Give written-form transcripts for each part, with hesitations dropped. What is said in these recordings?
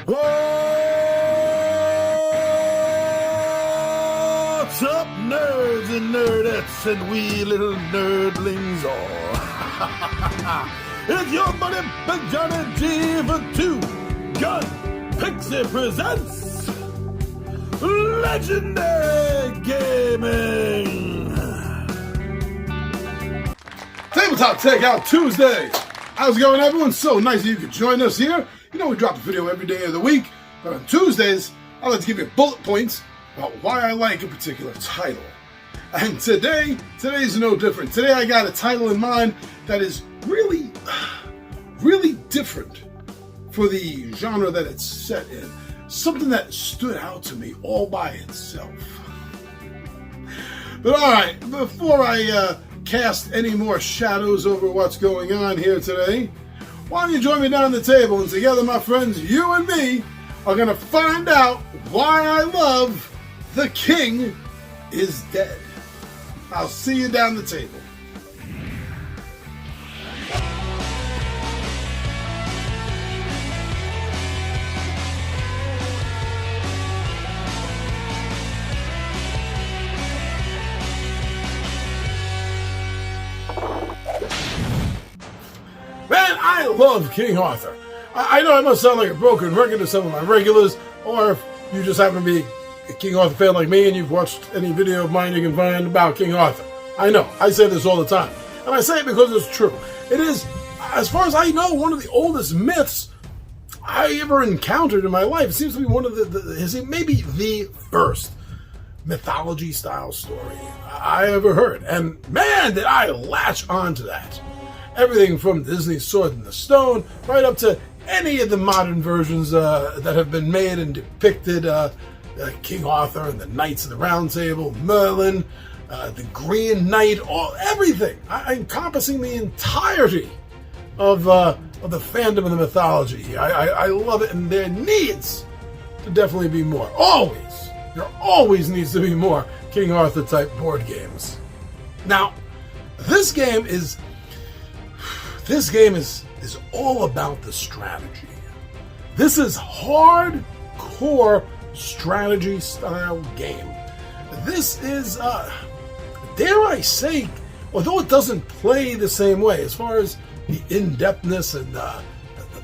What's up, nerds and nerdettes and wee little nerdlings all? It's your buddy Big Johnny G for Two Gun Pixie presents Legendary Gaming. Tabletop Takeout Tuesday. How's it going, everyone? So nice that you could join us here. You know we drop a video every day of the week, but on Tuesdays, I like to give you bullet points about why I like a particular title. And today's no different. Today I got a title in mind that is really different for the genre that it's set in. Something that stood out to me all by itself. But alright, before I cast any more shadows over what's going on here today, why don't you join me down the table, and together, my friends, you and me are going to find out why I love The King is Dead. I'll see you down the table. Man, I love King Arthur. I know I must sound like a broken record to some of my regulars, or if you just happen to be a King Arthur fan like me and you've watched any video of mine you can find about King Arthur. I know, I say this all the time. And I say it because it's true. It is, as far as I know, one of the oldest myths I ever encountered in my life. It seems to be one of maybe the first mythology-style story I ever heard. And man, did I latch on to that. Everything from Disney's Sword in the Stone, right up to any of the modern versions that have been made and depicted King Arthur and the Knights of the Round Table, Merlin, the Green Knight, everything, encompassing the entirety of the fandom of the mythology. I love it, and there needs to definitely be more. There always needs to be more King Arthur type board games. Now, this game is all about the strategy. This is hardcore strategy style game. This is, dare I say, although it doesn't play the same way as far as the in-depthness and the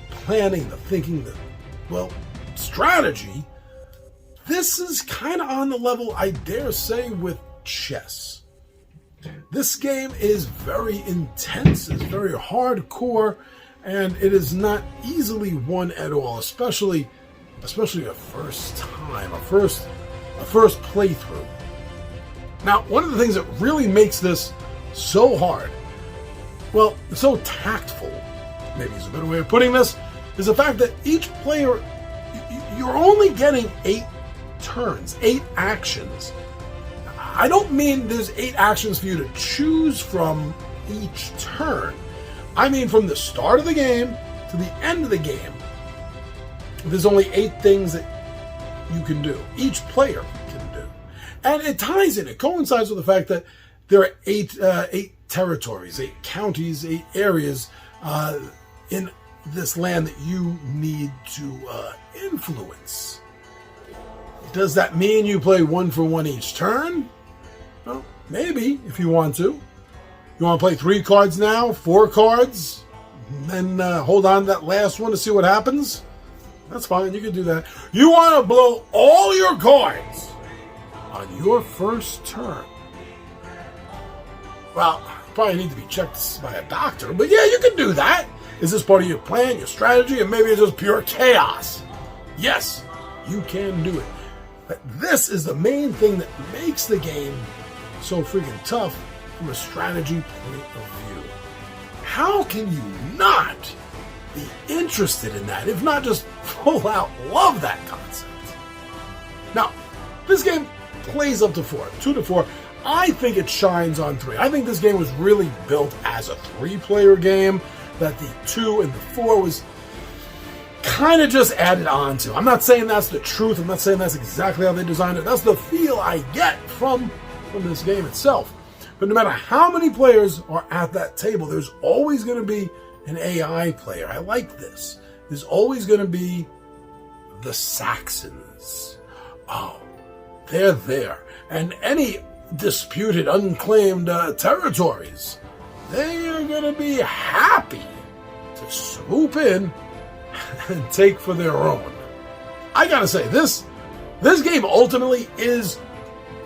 planning, the thinking, strategy, this is kind of on the level, I dare say, with chess. This game is very intense, it's very hardcore, and it is not easily won at all, especially a first time, a first playthrough. Now, one of the things that really makes this so hard, so tactful, maybe is a better way of putting this, is the fact that each player, you're only getting 8 turns, 8 actions. I don't mean there's 8 actions for you to choose from each turn. I mean from the start of the game to the end of the game, there's only 8 things that you can do. Each player can do. And it ties in, it coincides with the fact that there are 8 territories, 8 counties, 8 areas in this land that you need to influence. Does that mean you play 1 for 1 each turn? Well, maybe, if you want to. You want to play 3 cards now, 4 cards, and then hold on to that last one to see what happens? That's fine, you can do that. You want to blow all your cards on your first turn. Well, you probably need to be checked by a doctor, but yeah, you can do that. Is this part of your plan, your strategy, and maybe it's just pure chaos? Yes, you can do it. But this is the main thing that makes the game so freaking tough from a strategy point of view. How can you not be interested in that, if not just full out love that concept? Now, this game plays up to 4, 2 to 4. I think it shines on 3. I think this game was really built as a 3-player game, that the 2 and the 4 was kind of just added on to. I'm not saying that's the truth. I'm not saying that's exactly how they designed it. That's the feel I get from this game itself. But no matter how many players are at that table, there's always going to be an AI player. I like this. There's always going to be the Saxons. Oh, they're there. And any disputed, unclaimed territories, they are going to be happy to swoop in and take for their own. I gotta say, this game ultimately is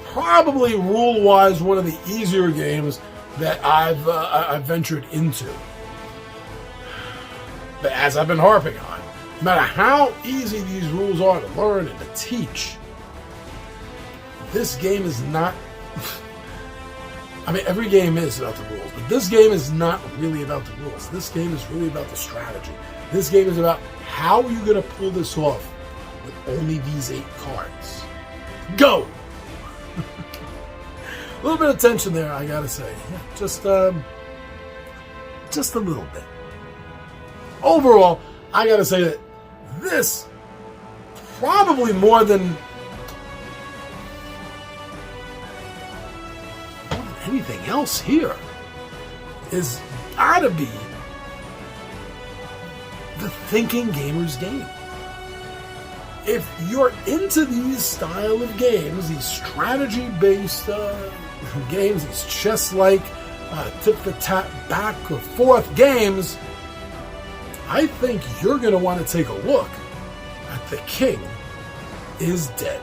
probably rule-wise one of the easier games that I've ventured into. But as I've been harping on, no matter how easy these rules are to learn and to teach, this game is not... I mean, every game is about the rules, but this game is not really about the rules. This game is really about the strategy. This game is about how are you going to pull this off with only these 8 cards. Go! A little bit of tension there, I gotta say. Yeah, just a little bit. Overall, I gotta say that this, probably more than anything else here, is gotta be the thinking gamer's game. If you're into these style of games, these strategy-based games, these chess-like, tip-for-tap, back-and-forth games, I think you're going to want to take a look at The King is Dead.